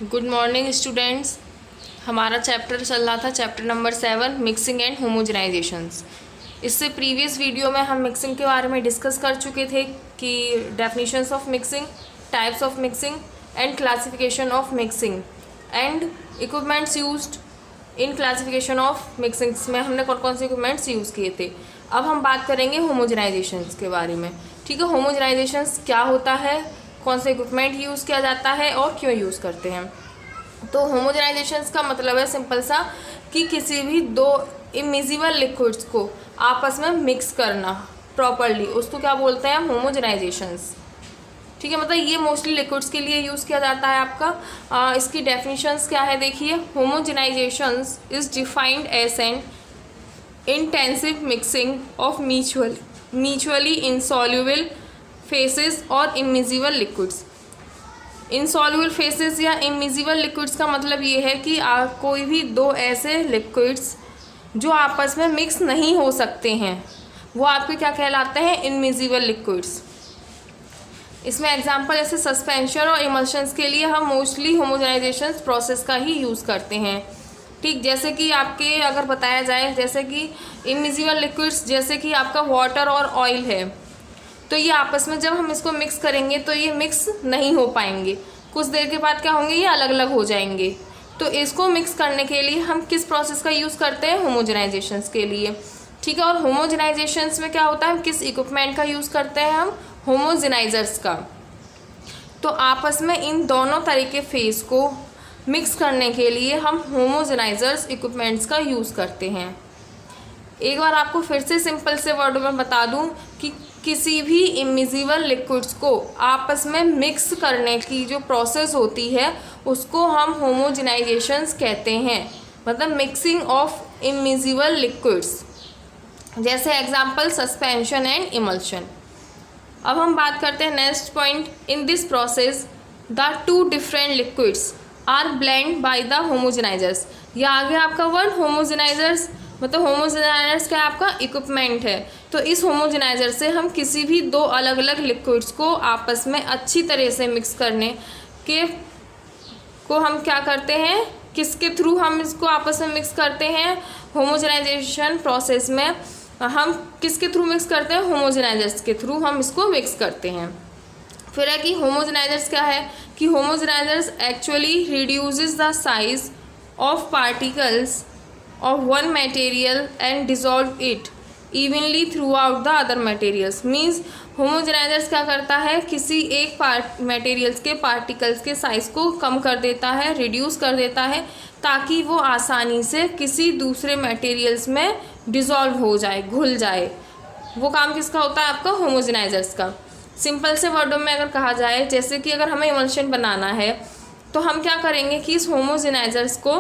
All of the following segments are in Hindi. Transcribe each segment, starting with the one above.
Good morning students. हमारा चैप्टर चल रहा था चैप्टर नंबर 7 मिक्सिंग एंड होमोजेनाइजेशंस। इससे प्रीवियस वीडियो में हम मिक्सिंग के बारे में डिस्कस कर चुके थे कि definitions of mixing, types of mixing and classification of mixing and equipments used in classification of mixings में हमने कौन कौन से इक्विपमेंट्स यूज़ किए थे। अब हम बात करेंगे होमोजेनाइजेशंस के बारे में। ठीक है, होमोजेनाइजेशंस क्या होता है, कौन से इक्विपमेंट यूज़ किया जाता है और क्यों यूज़ करते हैं। तो होमोजेनाइजेशंस का मतलब है सिंपल सा कि किसी भी दो इमिजिबल लिक्विड्स को आपस में मिक्स करना प्रॉपरली, उसको क्या बोलते हैं, होमोजेनाइजेशंस। ठीक है, मतलब ये मोस्टली लिक्विड्स के लिए यूज़ किया जाता है आपका। इसकी डेफिनेशंस क्या है देखिए। Homogenisations is defined as an intensive mixing of mutually insoluble phases और इमिजिबल लिक्विड्स। इनसॉल्युबल फेसेस या इमिजिबल लिक्विड्स का मतलब ये है कि कोई भी दो ऐसे लिक्विड्स जो आपस में मिक्स नहीं हो सकते हैं वो आपके क्या कहलाते हैं, इमिजिबल लिक्विड्स। इसमें एग्जांपल जैसे सस्पेंशन और इमल्शंस के लिए हम मोस्टली होमोजेनाइजेशन प्रोसेस का ही यूज़ करते हैं। ठीक, जैसे कि आपके अगर बताया जाए, जैसे कि इमिजिबल लिक्विड्स जैसे कि आपका वाटर और ऑयल है, तो ये आपस में जब हम इसको मिक्स करेंगे तो ये मिक्स नहीं हो पाएंगे, कुछ देर के बाद क्या होंगे, ये अलग अलग हो जाएंगे। तो इसको मिक्स करने के लिए हम किस प्रोसेस का यूज़ करते हैं, होमोजेनाइजेशंस के लिए। ठीक है, और होमोजेनाइजेशंस में क्या होता है, हम किस इक्विपमेंट का यूज़ करते हैं, हम होमोजेनाइजर्स का। तो आपस में इन दोनों तरह के फेस को मिक्स करने के लिए हम होमोजेनाइजर्स इक्विपमेंट्स का यूज़ करते हैं। एक बार आपको फिर से सिंपल से वर्डों में बता दूं कि किसी भी इमिजिबल लिक्विड्स को आपस में मिक्स करने की जो प्रोसेस होती है उसको हम होमोजेनाइजेशंस कहते हैं, मतलब मिक्सिंग ऑफ इमिजिबल लिक्विड्स। जैसे एग्जांपल सस्पेंशन एंड इमल्शन। अब हम बात करते हैं next point. In this process the two different liquids are blend by the homogenisers. या आगे आपका वर्ड होमोजेनाइजर्स, मतलब होमोजेनाइजर्स क्या आपका इक्विपमेंट है। तो इस होमोजेनाइजर से हम किसी भी दो अलग अलग लिक्विड्स को आपस में अच्छी तरह से मिक्स करने के को हम क्या करते हैं, किसके थ्रू हम इसको आपस में मिक्स करते हैं, होमोजेनाइजेशन प्रोसेस में हम किसके थ्रू मिक्स करते हैं, होमोजेनाइजर्स के थ्रू हम इसको मिक्स करते हैं। फिर है कि होमोजेनाइजर्स क्या है कि homogenisers actually reduces the size of particles of one material and dissolve it evenly throughout the other materials। Means homogenisers क्या करता है, किसी एक मटेरियल्स के पार्टिकल्स के साइज़ को कम कर देता है, रिड्यूस कर देता है, ताकि वो आसानी से किसी दूसरे मटेरियल्स में डिज़ोल्व हो जाए, घुल जाए। वो काम किसका होता है, आपका होमोजेनाइजर्स का। सिंपल से वर्डों में अगर कहा जाए, जैसे कि अगर हमें इमल्शन बनाना है तो हम क्या करेंगे कि इस होमोजेनाइजर्स को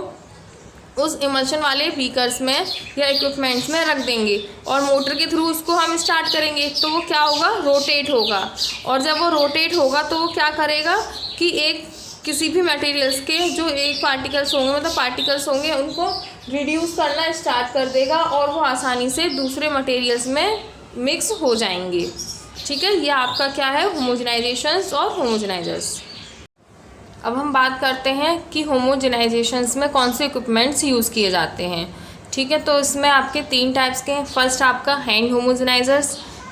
उस इमल्शन वाले बीकर्स में या इक्विपमेंट्स में रख देंगे और मोटर के थ्रू उसको हम स्टार्ट करेंगे। तो वो क्या होगा, रोटेट होगा। और जब वो रोटेट होगा तो वो क्या करेगा कि किसी भी मटेरियल्स के जो एक पार्टिकल्स होंगे, मतलब पार्टिकल्स होंगे, उनको रिड्यूस करना स्टार्ट कर देगा और वो आसानी से दूसरे मटेरियल्स में मिक्स हो जाएंगे। ठीक है, ये आपका क्या है, होमोजेनाइजेशंस और होमोजेनाइजर्स। अब हम बात करते हैं कि होमोजेनाइजेशंस में कौन से इक्विपमेंट्स यूज़ किए जाते हैं। ठीक है, तो इसमें आपके 3 टाइप्स के हैं। फर्स्ट आपका hand homogenisers,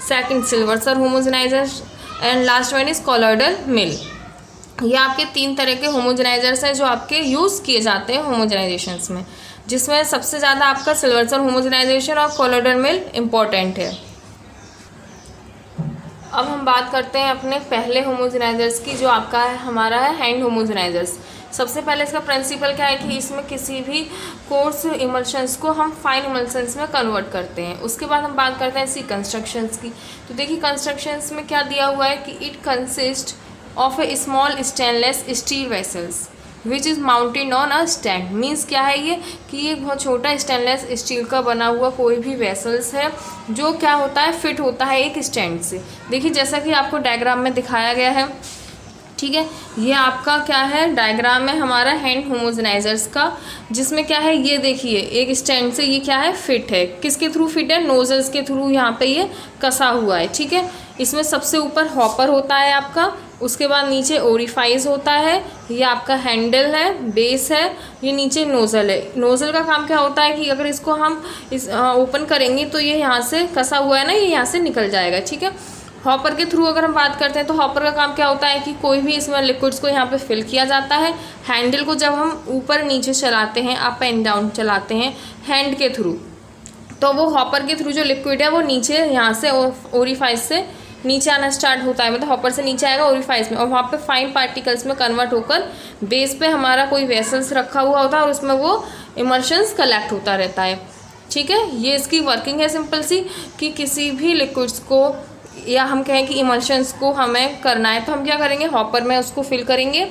second Silverson homogenisers and last one is colloidal mill. ये आपके 3 तरह के होमोजेनाइजर्स हैं जो आपके यूज़ किए जाते हैं होमोजेनाइजेशंस में, जिसमें सबसे ज़्यादा आपका सिल्वर्सर होमोजेनाइजेशन और कॉलॉइडल मिल इम्पॉर्टेंट है। अब हम बात करते हैं अपने पहले होमोजेनाइजर्स की, जो आपका है हमारा है हैंड होमोजेनाइजर्स। सबसे पहले इसका प्रिंसिपल क्या है कि इसमें किसी भी कोर्स इमल्शंस को हम फाइन इमल्शंस में कन्वर्ट करते हैं। उसके बाद हम बात करते हैं इसकी कंस्ट्रक्शंस की। तो देखिए कंस्ट्रक्शंस में क्या दिया हुआ है कि it consist of A small stainless steel vessels which is mounted on a stand. Means क्या है ये कि ये बहुत छोटा स्टेनलेस स्टील का बना हुआ कोई भी वेसल्स है जो क्या होता है, फिट होता है एक स्टैंड से। देखिए जैसा कि आपको डायग्राम में दिखाया गया है। ठीक है, ये आपका क्या है, डायग्राम है हमारा हैंड होमोजेनाइजर्स का, जिसमें क्या है, ये देखिए एक स्टैंड से ये क्या है, फिट है। किसके थ्रू फिट है, नोजल्स के थ्रू यहाँ पे ये कसा हुआ है। ठीक है, इसमें सबसे ऊपर हॉपर होता है आपका, उसके बाद नीचे ओरिफाइस होता है, ये आपका हैंडल है, बेस है, ये नीचे नोज़ल है। नोज़ल का काम क्या होता है कि अगर इसको हम ओपन करेंगे तो ये यहाँ से कसा हुआ है ना, ये यहाँ से निकल जाएगा, ठीक है। हॉपर के थ्रू अगर हम बात करते हैं तो हॉपर का काम क्या होता है कि कोई भी इसमें लिक्विड्स को यहाँ पे फिल किया जाता है। हैंडल को जब हम ऊपर नीचे चलाते हैं, अप एंड डाउन चलाते हैं हैंड के थ्रू, तो वो हॉपर के थ्रू जो लिक्विड है वो नीचे यहाँ से ओरिफाइस से नीचे आना स्टार्ट होता है, मतलब हॉपर से नीचे आएगा ओरिफाइस में, और वहाँ पे फाइन पार्टिकल्स में कन्वर्ट होकर बेस पे हमारा कोई वेसल्स रखा हुआ होता है और उसमें वो इमल्शंस कलेक्ट होता रहता है, ठीक है। ये इसकी वर्किंग है सिंपल सी, कि किसी भी लिक्विड्स को या हम कहें कि इमल्शंस को हमें करना है तो हम क्या करेंगे, हॉपर में उसको फिल करेंगे,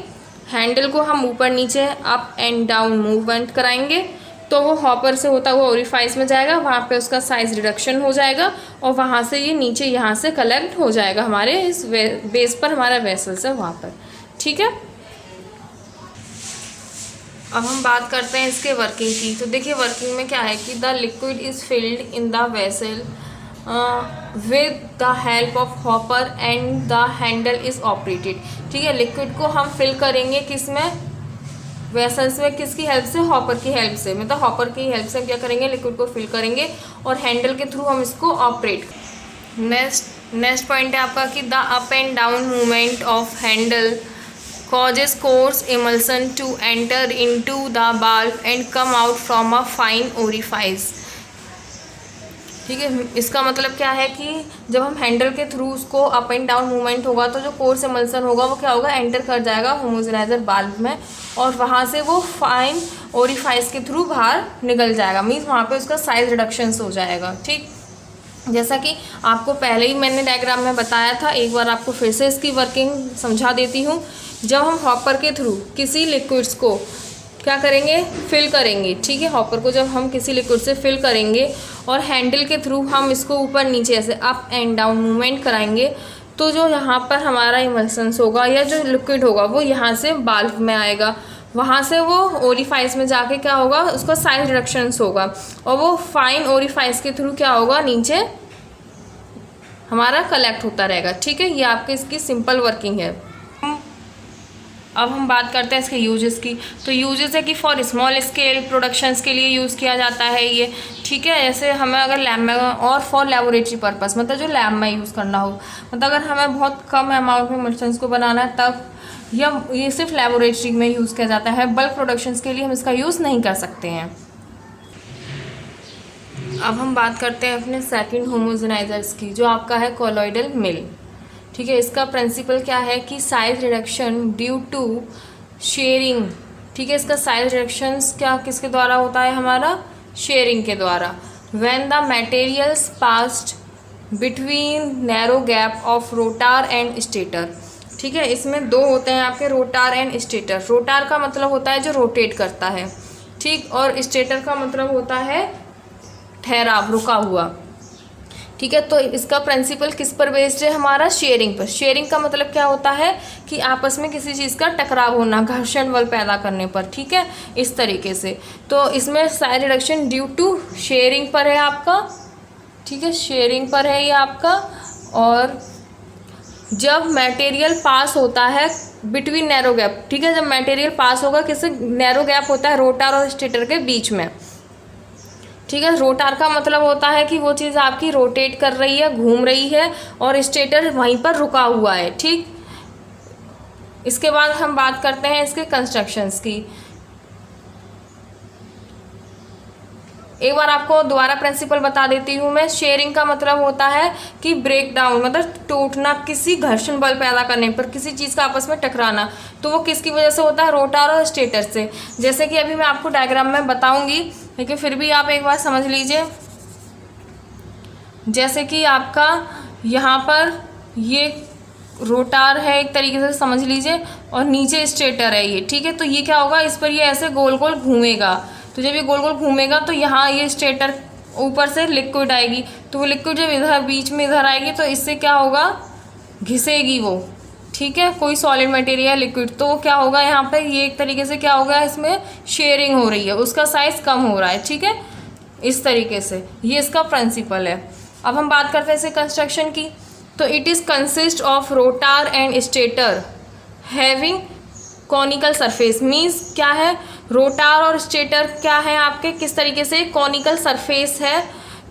हैंडल को हम ऊपर नीचे अप एंड डाउन मूवमेंट कराएंगे, तो वो हॉपर से होता हुआ ओरिफाइस में जाएगा, वहाँ पे उसका साइज़ रिडक्शन हो जाएगा और वहाँ से ये नीचे यहाँ से कलेक्ट हो जाएगा हमारे इस बेस पर, हमारा वेसल्स है वहाँ पर, ठीक है। अब हम बात करते हैं इसके वर्किंग की। तो देखिए वर्किंग में क्या है कि the liquid is filled in the vessel with the help of hopper and the handle is operated, ठीक है। लिक्विड को हम फिल करेंगे किस में, वेसल्स में, किसकी हेल्प से, हॉपर की हेल्प से, मतलब हॉपर की हेल्प से हम क्या करेंगे, लिक्विड को फिल करेंगे और हैंडल के थ्रू हम इसको ऑपरेट। नेक्स्ट पॉइंट है आपका कि the up and down movement of Henle causes coarse emulsion to enter into the valve and come out from a fine orifice, ठीक है। इसका मतलब क्या है कि जब हम हैंडल के थ्रू उसको अप एंड डाउन मूवमेंट होगा तो जो कोर्स एमल्सन होगा वो क्या होगा, एंटर कर जाएगा होमोजेनाइजर बाल्ब में और वहाँ से वो फाइन ओरिफाइस के थ्रू बाहर निकल जाएगा, मीन्स वहाँ पे उसका साइज रिडक्शंस हो जाएगा, ठीक। जैसा कि आपको पहले ही मैंने डायग्राम में बताया था, एक बार आपको फिर से इसकी वर्किंग समझा देती हूँ। जब हम हॉपर के थ्रू किसी लिक्विड्स को क्या करेंगे, फिल करेंगे, ठीक है। हॉपर को जब हम किसी लिक्विड से फिल करेंगे और हैंडल के थ्रू हम इसको ऊपर नीचे ऐसे अप एंड डाउन मूवमेंट कराएंगे, तो जो यहाँ पर हमारा इमल्शंस होगा या जो लिक्विड होगा वो यहाँ से बाल्ब में आएगा, वहाँ से वो ओरिफाइस में जाके क्या होगा, उसका साइज रिडक्शंस होगा और वो फाइन ओरिफाइस के थ्रू क्या होगा, नीचे हमारा कलेक्ट होता रहेगा, ठीक है। ये आपके इसकी सिंपल वर्किंग है। अब हम बात करते हैं इसके यूजेस की। तो यूजेस है कि फॉर स्मॉल स्केल प्रोडक्शंस के लिए यूज़ किया जाता है ये, ठीक है। जैसे हमें अगर लैब में, और फॉर लेबोरेटरी पर्पस, मतलब जो लैब में यूज़ करना हो, मतलब अगर हमें बहुत कम अमाउंट में इमल्शंस को बनाना है तब, या ये सिर्फ लेबोरेटरी में यूज़ किया जाता है, बल्क प्रोडक्शंस के लिए हम इसका यूज़ नहीं कर सकते हैं। अब हम बात करते हैं अपने सेकंड होमोजेनाइजर्स की, जो आपका है कोलॉइडल मिल, ठीक है। इसका प्रिंसिपल क्या है कि size reduction due to sharing, ठीक है। इसका साइज रिडक्शंस क्या किसके द्वारा होता है, हमारा शेयरिंग के द्वारा। When the materials passed between narrow gap of rotor and stator, ठीक है। इसमें दो होते हैं आपके, रोटार एंड स्टेटर। रोटार का मतलब होता है जो रोटेट करता है, ठीक, और स्टेटर का मतलब होता है ठहराव, रुका हुआ, ठीक है। तो इसका प्रिंसिपल किस पर बेस्ड है, हमारा शेयरिंग पर। शेयरिंग का मतलब क्या होता है कि आपस में किसी चीज़ का टकराव होना, घर्षण बल पैदा करने पर, ठीक है, इस तरीके से। तो इसमें size reduction due to sharing पर है आपका, ठीक है, शेयरिंग पर है ये आपका। और जब मटेरियल पास होता है बिटवीन नैरो गैप, ठीक है, जब मटेरियल पास होगा किससे, नैरो गैप होता है रोटार और स्टेटर के बीच में, ठीक है। रोटार का मतलब होता है कि वो चीज़ आपकी रोटेट कर रही है, घूम रही है, और स्टेटर वहीं पर रुका हुआ है, ठीक। इसके बाद हम बात करते हैं इसके कंस्ट्रक्शंस की। एक बार आपको दोबारा प्रिंसिपल बता देती हूँ मैं। शेयरिंग का मतलब होता है कि ब्रेक डाउन, मतलब टूटना, किसी घर्षण बल पैदा करने पर, किसी चीज़ का आपस में टकराना, तो वो किसकी वजह से होता है, रोटार और स्टेटर से। जैसे कि अभी मैं आपको डायग्राम में बताऊंगी, लेकिन फिर भी आप एक बार समझ लीजिए। जैसे कि आपका यहाँ पर ये रोटार है, एक तरीके से समझ लीजिए, और नीचे स्टेटर है ये, ठीक है। तो ये क्या होगा, इस पर ये ऐसे गोल गोल घूमेगा, तो जब ये गोल गोल घूमेगा तो यहाँ ये स्टेटर ऊपर से लिक्विड आएगी, तो वो लिक्विड जब इधर बीच में इधर आएगी तो इससे क्या होगा, घिसेगी वो, ठीक है, कोई सॉलिड मटेरियल लिक्विड, तो क्या होगा यहाँ पे, ये एक तरीके से क्या होगा, इसमें शेयरिंग हो रही है, उसका साइज कम हो रहा है, ठीक है, इस तरीके से। ये इसका प्रिंसिपल है। अब हम बात करते हैं इसे कंस्ट्रक्शन की। तो it is consist of rotor and stator having conical surface. Means क्या है, रोटार और स्टेटर क्या है आपके, किस तरीके से कॉनिकल सरफेस है,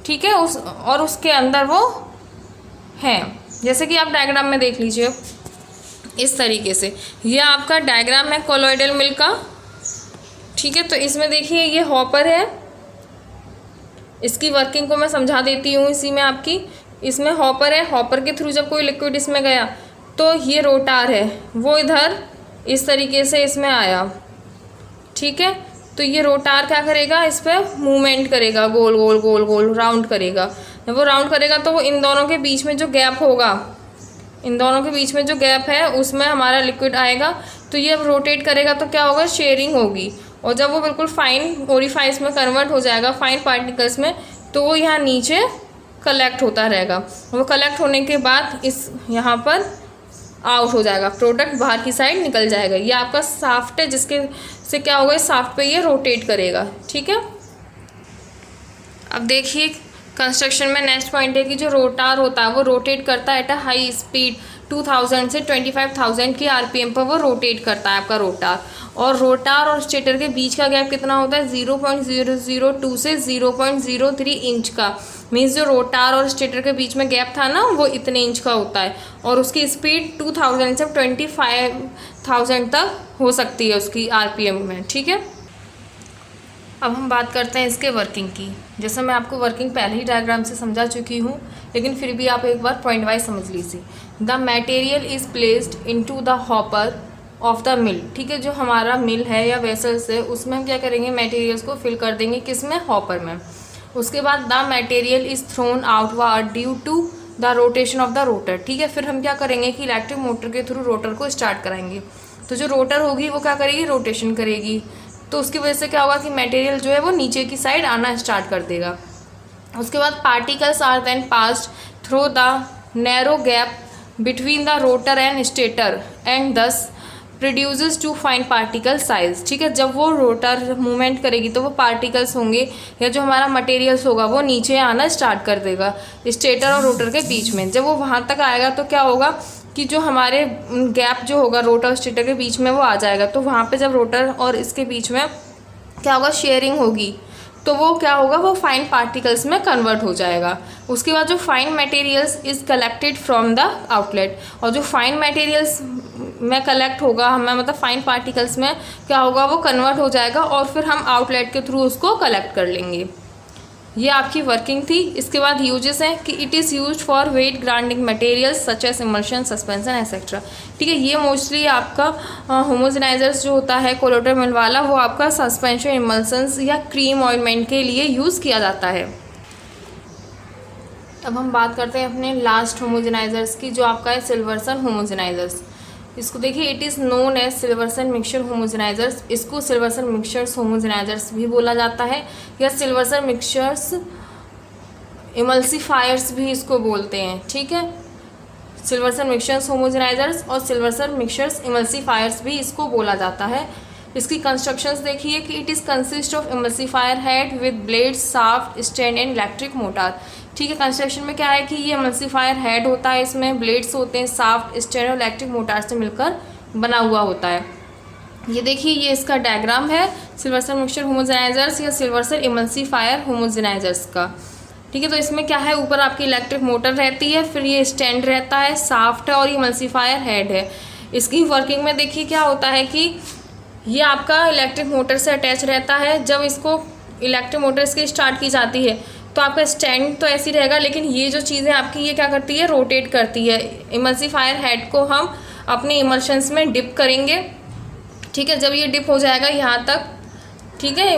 ठीक है, उसके अंदर वो है। जैसे कि आप डायग्राम में देख लीजिए इस तरीके से, ये आपका डायग्राम है कोलॉइडल मिल का, ठीक है। तो इसमें देखिए ये हॉपर है, इसकी वर्किंग को मैं समझा देती हूँ इसी में आपकी। इसमें हॉपर है, हॉपर के थ्रू जब कोई लिक्विड इसमें गया तो ये रोटार है, वो इधर इस तरीके से इसमें आया, ठीक है। तो ये रोटार क्या करेगा, इस पर मूवमेंट करेगा, गोल गोल गोल गोल राउंड करेगा। जब वो राउंड करेगा तो वो इन दोनों के बीच में जो गैप होगा, इन दोनों के बीच में जो गैप है उसमें हमारा लिक्विड आएगा। तो ये अब रोटेट करेगा तो क्या होगा, शेयरिंग होगी। और जब वो बिल्कुल फाइन ओरिफाइस में कन्वर्ट हो जाएगा, फाइन पार्टिकल्स में, तो वो यहाँ नीचे कलेक्ट होता रहेगा। वो कलेक्ट होने के बाद इस यहाँ पर आउट हो जाएगा, प्रोडक्ट बाहर की साइड निकल जाएगा। ये आपका शाफ्ट है, जिसके से क्या होगा, इस शाफ्ट पे ये रोटेट करेगा, ठीक है। अब देखिए कंस्ट्रक्शन में नेक्स्ट पॉइंट है कि जो रोटार होता है वो रोटेट करता है एट अ हाई स्पीड 2000 से 25,000 की आरपीएम पर वो रोटेट करता है आपका रोटार। और रोटार और स्टेटर के बीच का गैप कितना होता है, 0.002 से 0.03 इंच का। मीन्स जो रोटार और स्टेटर के बीच में गैप था ना, वो इतने इंच का होता है। और उसकी स्पीड 2000 से 25,000 तक हो सकती है उसकी आरपीएम में, ठीक है। अब हम बात करते हैं इसके वर्किंग की। जैसे मैं आपको वर्किंग पहले ही डायग्राम से समझा चुकी हूँ, लेकिन फिर भी आप एक बार पॉइंट वाइज समझ लीजिए। The material is placed into the hopper of the mill, ठीक है। जो हमारा मिल है या वेसल्स है, उसमें हम क्या करेंगे, मटेरियल्स को फिल कर देंगे, किस में, हॉपर में। उसके बाद the material is thrown outward due to the rotation of the rotor, ठीक है। फिर हम क्या करेंगे कि इलेक्ट्रिक मोटर के थ्रू रोटर को स्टार्ट कराएंगे। तो जो रोटर होगी वो क्या करेगी, रोटेशन करेगी। तो उसकी वजह से क्या होगा कि मटेरियल जो है वो नीचे की साइड आना स्टार्ट कर देगा। उसके बाद particles are then passed through the narrow gap between the rotor and stator and thus produces to fine particle size, ठीक है। जब वो रोटर मूवमेंट करेगी तो वो पार्टिकल्स होंगे या जो हमारा मटेरियल्स होगा वो नीचे आना स्टार्ट कर देगा स्टेटर और रोटर के बीच में। जब वो वहाँ तक आएगा तो क्या होगा कि जो हमारे गैप जो होगा रोटर और स्टेटर के बीच में वो आ जाएगा। तो वहाँ पे जब रोटर और इसके बीच में क्या होगा, शेयरिंग होगी, तो वो क्या होगा, वो फाइन पार्टिकल्स में कन्वर्ट हो जाएगा। उसके बाद जो fine materials is collected from the outlet, और जो फाइन मटेरियल्स में कलेक्ट होगा हमें, मतलब फाइन पार्टिकल्स में क्या होगा, वो कन्वर्ट हो जाएगा और फिर हम आउटलेट के थ्रू उसको कलेक्ट कर लेंगे। ये आपकी वर्किंग थी। इसके बाद यूजेस हैं कि it is used for wet grinding materials such as emulsion, suspension etcetera, ठीक है। ये मोस्टली आपका होमोजेनाइजर्स जो होता है कोलोइडल मिल वाला, वो आपका सस्पेंशन, इमल्शंस या क्रीम ऑइलमेंट के लिए यूज़ किया जाता है। अब हम बात करते हैं अपने लास्ट होमोजेनाइजर्स की, जो आपका है सिल्वर्सन होमोजेनाइजर्स। इसको देखिए, it is known as Silverson mixture homogenisers. इसको सिल्वर्सन मिक्सचर्स होमोजेनाइजर्स भी बोला जाता है, या सिल्वर्सन मिक्सचर्स इमल्सिफायर्स भी इसको बोलते हैं, ठीक है। सिल्वर्सन मिक्सचर्स होमोजेनाइजर्स और सिल्वर्सन मिक्सचर्स इमल्सिफायर्स भी इसको बोला जाता है। इसकी कंस्ट्रक्शंस देखिए कि it is consist of emulsifier head with blade, shaft, stand and electric motor, ठीक है। कंस्ट्रक्शन में क्या है कि ये इमल्सिफायर हेड होता है, इसमें ब्लेड्स होते हैं, शाफ्ट, स्टैंड और इलेक्ट्रिक मोटर से मिलकर बना हुआ होता है। ये देखिए, ये इसका डायग्राम है सिल्वर्सन मिक्सचर होमोजेनाइजर्स या सिल्वर्सन इमल्सिफायर होमोजेनाइजर्स का, ठीक है। तो इसमें क्या है, ऊपर आपकी इलेक्ट्रिक मोटर रहती है, फिर ये स्टैंड रहता है, शाफ्ट है और ये इमल्सिफायर हेड है। इसकी वर्किंग में देखिए क्या होता है कि ये आपका इलेक्ट्रिक मोटर से अटैच रहता है। जब इसको इलेक्ट्रिक मोटर इसकी स्टार्ट की जाती है तो आपका स्टैंड तो ऐसी रहेगा, लेकिन ये जो चीज़ें आपकी ये क्या करती है, रोटेट करती है। इमल्सिफायर हेड को हम अपने इमल्शंस में डिप करेंगे, ठीक है। जब ये डिप हो जाएगा यहाँ तक, ठीक है,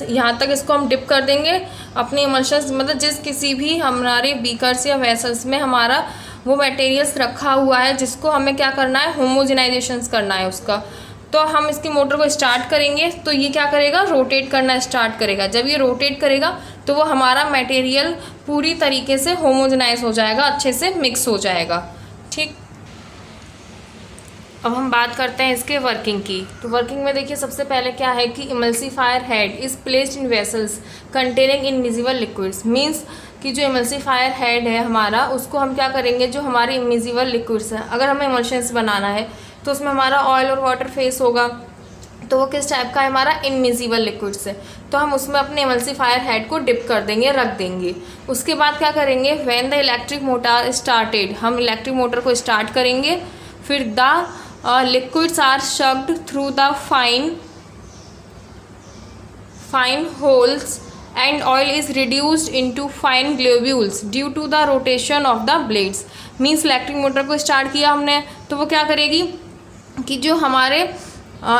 यहाँ तक इसको हम डिप कर देंगे अपने इमल्शंस, मतलब जिस किसी भी हमारे बीकर्स या वेसल्स में हमारा वो मटेरियल्स रखा हुआ है, जिसको हमें क्या करना है, होमोजेनाइजेशन करना है उसका। तो हम इसकी मोटर को स्टार्ट करेंगे तो ये क्या करेगा, रोटेट करना स्टार्ट करेगा। जब ये रोटेट करेगा तो वो हमारा मटेरियल पूरी तरीके से होमोजेनाइज हो जाएगा, अच्छे से मिक्स हो जाएगा, ठीक। अब हम बात करते हैं इसके वर्किंग की। तो वर्किंग में देखिए सबसे पहले क्या है कि emulsifier head is placed in vessels containing invisible liquids, means कि जो इमल्सिफायर हेड है हमारा, उसको हम क्या करेंगे, जो हमारे इमिजिबल लिक्विड्स हैं, अगर हमें इमल्शंस बनाना है तो उसमें हमारा ऑयल और वाटर फेस होगा, तो वो किस टाइप का है, हमारा इमिजिबल लिक्विड्स है, तो हम उसमें अपने इमल्सिफायर हेड को डिप कर देंगे, रख देंगे। उसके बाद क्या करेंगे, when the electric motor started, हम इलेक्ट्रिक मोटर को स्टार्ट करेंगे, फिर the liquids are sucked through the fine holes and oil is reduced into fine globules due to the rotation of the blades। Means electric motor को स्टार्ट किया हमने, तो वो क्या करेगी कि जो हमारे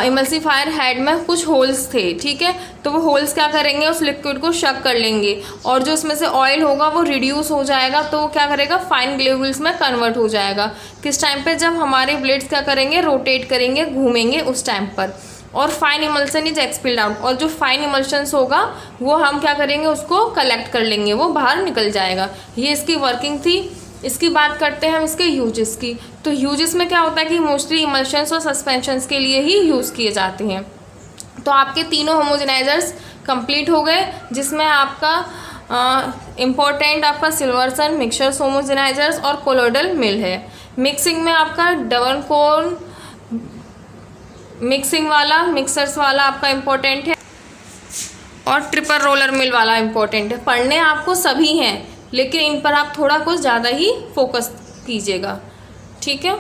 इमल्सिफायर हेड में कुछ होल्स थे, ठीक है, तो वो होल्स क्या करेंगे, उस लिक्विड को शक कर लेंगे, और जो उसमें से ऑयल होगा वो रिड्यूस हो जाएगा, तो वो क्या करेगा, फाइन ग्लोब्यूल्स में कन्वर्ट हो जाएगा। किस टाइम पे, जब हमारे ब्लेड्स क्या करेंगे, रोटेट करेंगे, घूमेंगे, उस टाइम पर। और फाइन इमल्सन इज एक्सपिल्ड आउट, और जो फाइन इमल्शंस होगा वो हम क्या करेंगे, उसको कलेक्ट कर लेंगे, वो बाहर निकल जाएगा। ये इसकी वर्किंग थी। इसकी बात करते हैं हम इसके यूजेस की। तो यूजेस में क्या होता है कि मोस्टली इमल्शंस और सस्पेंशंस के लिए ही यूज़ किए जाते हैं। तो आपके तीनों होमोजेनाइजर्स कंप्लीट हो गए, जिसमें आपका इम्पोर्टेंट आपका सिल्वर्सन, मिक्सचर्स होमोजेनाइजर्स और कोलोइडल मिल है। मिक्सिंग में आपका डबल कोन मिक्सिंग वाला, मिक्सर्स वाला आपका इम्पोर्टेंट है, और ट्रिपल रोलर मिल वाला इम्पोर्टेंट है। पढ़ने आपको सभी हैं, लेकिन इन पर आप थोड़ा कुछ ज़्यादा ही फोकस कीजिएगा, ठीक है।